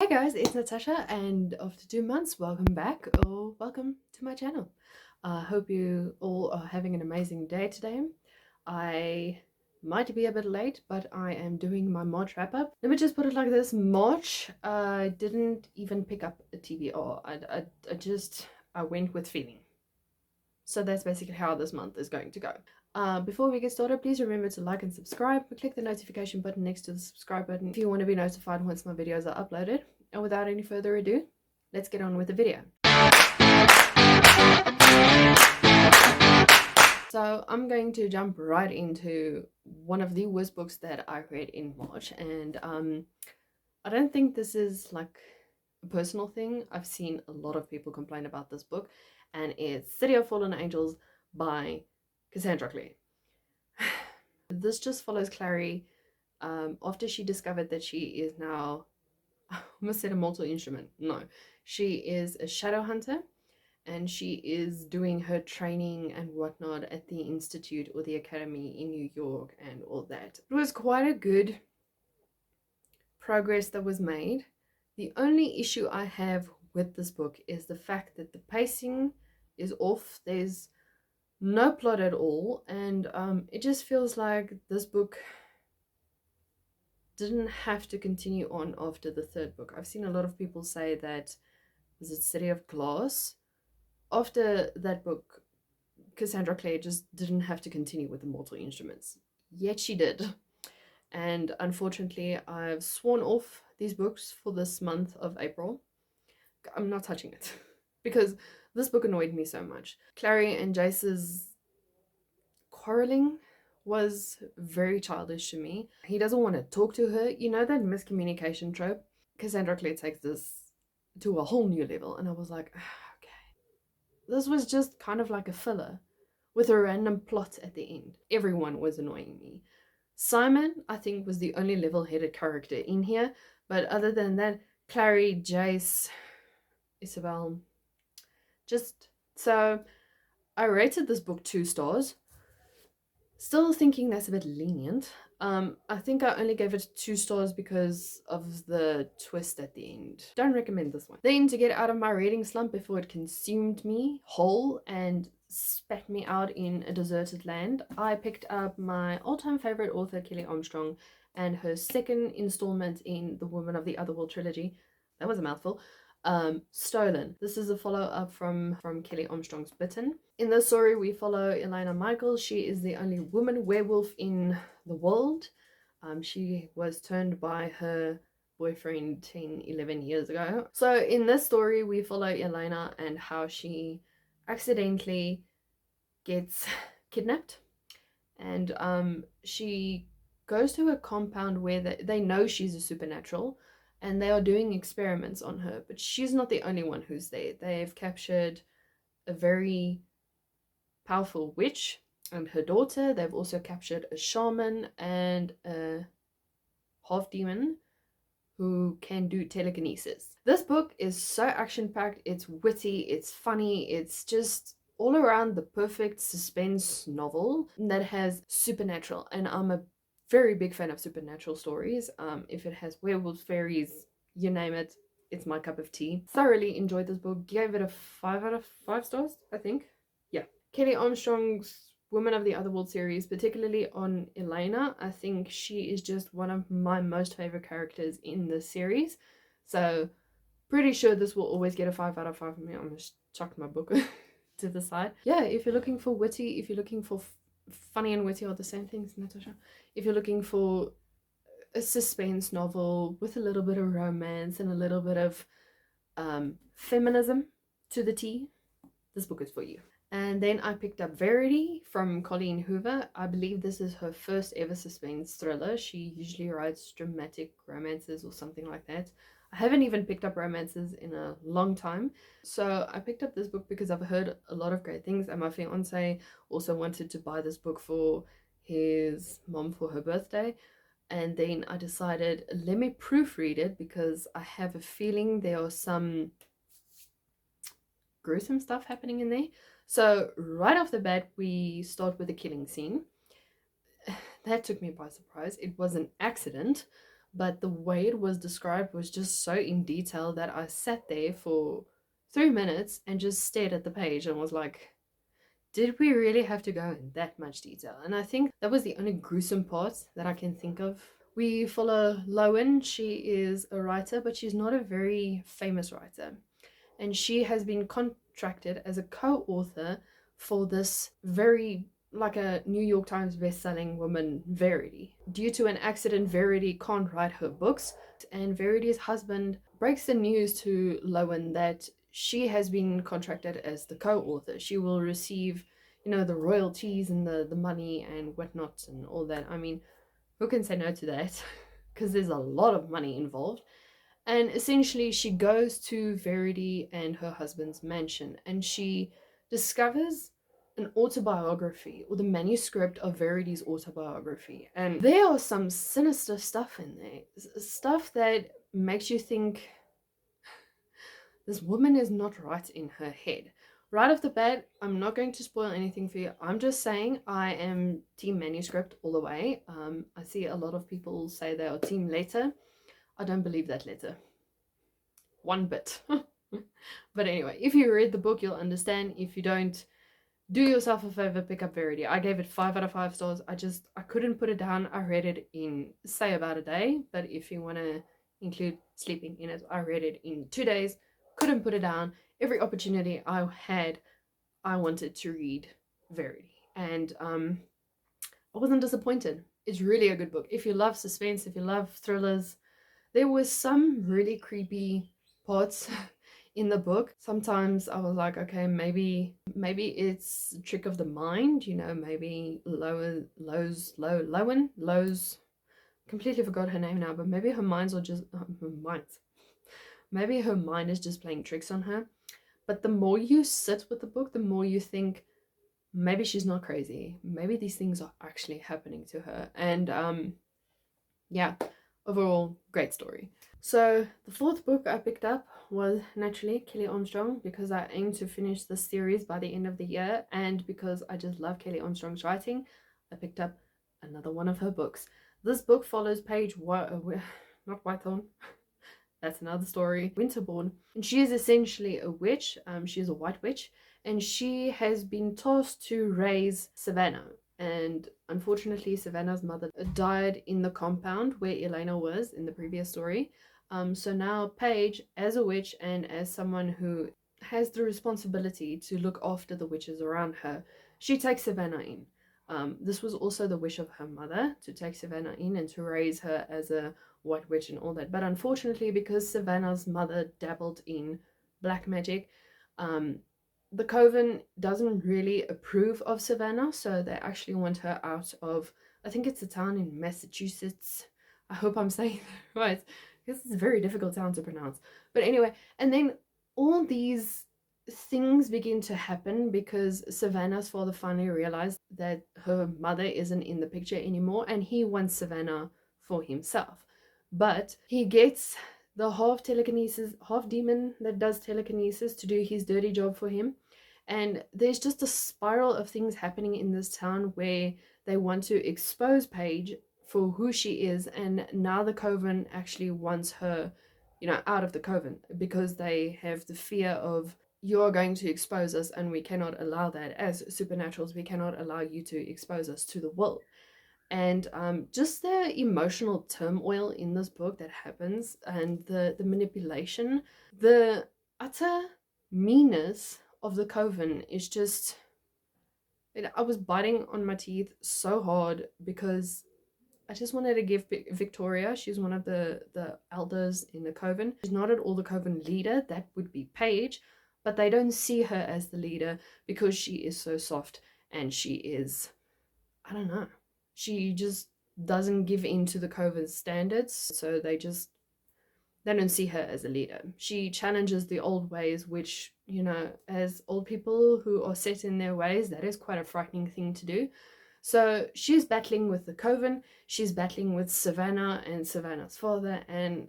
Hey guys, it's Natasha, and after 2 months, welcome back or welcome to my channel. I hope you all are having an amazing day today. I might be a bit late, but I am doing my March wrap up. Let me just put it like this: March, I didn't even pick up a TBR. I went with feeling. So that's basically how this month is going to go. Before we get started, please remember to like and subscribe. Click the notification button next to the subscribe button if you want to be notified once my videos are uploaded. And without any further ado, let's get on with the video. So I'm going to jump right into one of the worst books that I read in March, and I don't think this is like a personal thing. I've seen a lot of people complain about this book, and it's City of Fallen Angels by Cassandra Clare. This just follows Clary after she discovered that she is now, I almost said a mortal instrument. No, she is a shadow hunter, and she is doing her training and whatnot at the institute or the academy in New York and all that. It was quite a good progress that was made. The only issue I have with this book is the fact that the pacing is off. There's no plot at all, and it just feels like this book didn't have to continue on after the third book. I've seen a lot of people say that, is it City of Glass? After that book, Cassandra Clare just didn't have to continue with the Mortal Instruments. Yet she did. And unfortunately, I've sworn off these books for this month of April. I'm not touching it because this book annoyed me so much. Clary and Jace's quarreling was very childish to me. He doesn't want to talk to her. You know that miscommunication trope? Cassandra Clare takes this to a whole new level, and I was like, okay. This was just kind of like a filler with a random plot at the end. Everyone was annoying me. Simon, I think, was the only level-headed character in here, but other than that, Clary, Jace, Isabel, just... So, I rated this book 2 stars. Still thinking that's a bit lenient. I think I only gave it 2 stars because of the twist at the end. Don't recommend this one. Then, to get out of my reading slump before it consumed me whole and spat me out in a deserted land, I picked up my all-time favorite author, Kelly Armstrong, and her second installment in the Woman of the Otherworld trilogy. That was a mouthful. Stolen. This is a follow-up from Kelly Armstrong's Bitten. In this story, we follow Elena Michaels. She is the only woman werewolf in the world. She was turned by her boyfriend 11 years ago. So in this story, we follow Elena and how she accidentally gets kidnapped, and she goes to a compound where they know she's a supernatural, and they are doing experiments on her, but she's not the only one who's there. They've captured a very powerful witch and her daughter. They've also captured a shaman and a half demon who can do telekinesis. This book is so action-packed, it's witty, it's funny, it's just all around the perfect suspense novel that has supernatural, and I'm a very big fan of supernatural stories. If it has werewolves, fairies, you name it, it's my cup of tea. Thoroughly enjoyed this book. Gave it a 5 out of 5 stars, I think. Yeah. Kelly Armstrong's Woman of the Otherworld series, particularly on Elena, I think she is just one of my most favorite characters in this series. So pretty sure this will always get a 5 out of 5 from me. I'm just chuck my book to the side. Yeah, if you're looking for witty, if you're looking for funny and witty are the same things, Natasha. If you're looking for a suspense novel with a little bit of romance and a little bit of feminism to the T, this book is for you. And then I picked up Verity from Colleen Hoover. I believe this is her first ever suspense thriller. She usually writes dramatic romances or something like that. I haven't even picked up romances in a long time. So I picked up this book because I've heard a lot of great things, and my fiance also wanted to buy this book for his mom for her birthday. And then I decided, let me proofread it because I have a feeling there are some gruesome stuff happening in there. So right off the bat, we start with a killing scene. That took me by surprise. It was an accident, but the way it was described was just so in detail that I sat there for 3 minutes and just stared at the page and was like, did we really have to go in that much detail? And I think that was the only gruesome part that I can think of. We follow Lowen. She is a writer, but she's not a very famous writer. And she has been contracted as a co-author for this very, like, a New York Times best-selling woman, Verity. Due to an accident, Verity can't write her books, and Verity's husband breaks the news to Lowen that she has been contracted as the co-author. She will receive, the royalties and the money and whatnot and all that. I mean, who can say no to that? Because there's a lot of money involved. And essentially, she goes to Verity and her husband's mansion, and she discovers an autobiography, or the manuscript of Verity's autobiography. And there are some sinister stuff in there. Stuff that makes you think this woman is not right in her head. Right off the bat, I'm not going to spoil anything for you. I'm just saying I am team manuscript all the way. I see a lot of people say they are team letter. I don't believe that letter. One bit. But anyway, if you read the book, you'll understand. If you don't, do yourself a favor, pick up Verity. I gave it 5 out of 5 stars. I couldn't put it down. I read it in, say, about a day. But if you want to include sleeping in it, I read it in 2 days. Couldn't put it down. Every opportunity I had, I wanted to read Verity. And I wasn't disappointed. It's really a good book. If you love suspense, if you love thrillers, there was some really creepy parts in the book. Sometimes I was like, okay, maybe it's a trick of the mind, maybe Lowen's completely forgot her name now, but maybe her minds are just maybe her mind is just playing tricks on her. But the more you sit with the book, the more you think maybe she's not crazy. Maybe these things are actually happening to her. And yeah, overall, great story. So the 4th book I picked up was naturally Kelly Armstrong, because I aim to finish this series by the end of the year, and because I just love Kelly Armstrong's writing, I picked up another one of her books. This book follows Paige not Whitethorn, that's another story, Winterbourne, and she is essentially a witch. She is a white witch, and she has been tasked to raise Savannah. And unfortunately, Savannah's mother died in the compound where Elena was in the previous story. So now Paige, as a witch and as someone who has the responsibility to look after the witches around her, she takes Savannah in. This was also the wish of her mother, to take Savannah in and to raise her as a white witch and all that. But unfortunately, because Savannah's mother dabbled in black magic, the Coven doesn't really approve of Savannah, so they actually want her out of, I think it's a town in Massachusetts. I hope I'm saying that right, because it's a very difficult town to pronounce. But anyway, and then all these things begin to happen because Savannah's father finally realized that her mother isn't in the picture anymore, and he wants Savannah for himself. But he gets the half telekinesis, half demon that does telekinesis to do his dirty job for him. And there's just a spiral of things happening in this town where they want to expose Paige for who she is, and now the Coven actually wants her, out of the Coven, because they have the fear of, you're going to expose us and we cannot allow that. As supernaturals, we cannot allow you to expose us to the world. And just the emotional turmoil in this book that happens, and the manipulation, the utter meanness of the Coven is just, I was biting on my teeth so hard, because I just wanted to give Victoria, she's one of the elders in the Coven. She's not at all the Coven leader, that would be Paige, but they don't see her as the leader because she is so soft, and she is, I don't know, she just doesn't give in to the Coven's standards, so they don't see her as a leader. She challenges the old ways, which, as old people who are set in their ways, that is quite a frightening thing to do. So she's battling with the Coven, she's battling with Savannah and Savannah's father, and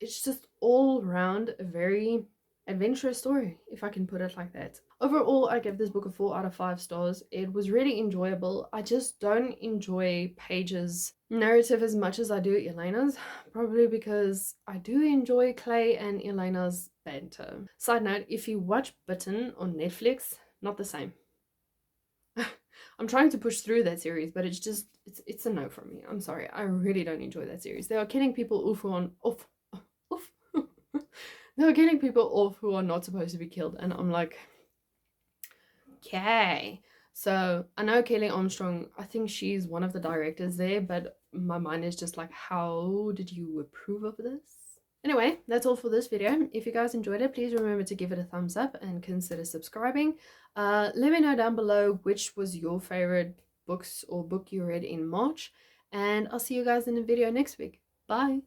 it's just all around a very adventurous story, if I can put it like that. Overall, I gave this book a 4 out of 5 stars. It was really enjoyable. I just don't enjoy Paige's narrative as much as I do Elena's, probably because I do enjoy Clay and Elena's banter. Side note, if you watch Bitten on Netflix, not the same. I'm trying to push through that series, but it's a no from me. I'm sorry. I really don't enjoy that series. They are killing people off. They are killing people off who are not supposed to be killed, and I'm like, okay. So I know Kelly Armstrong, I think she's one of the directors there, but my mind is just like, how did you approve of this? Anyway, that's all for this video. If you guys enjoyed it, please remember to give it a thumbs up and consider subscribing. Let me know down below which was your favorite books or book you read in March, and I'll see you guys in the video next week. Bye!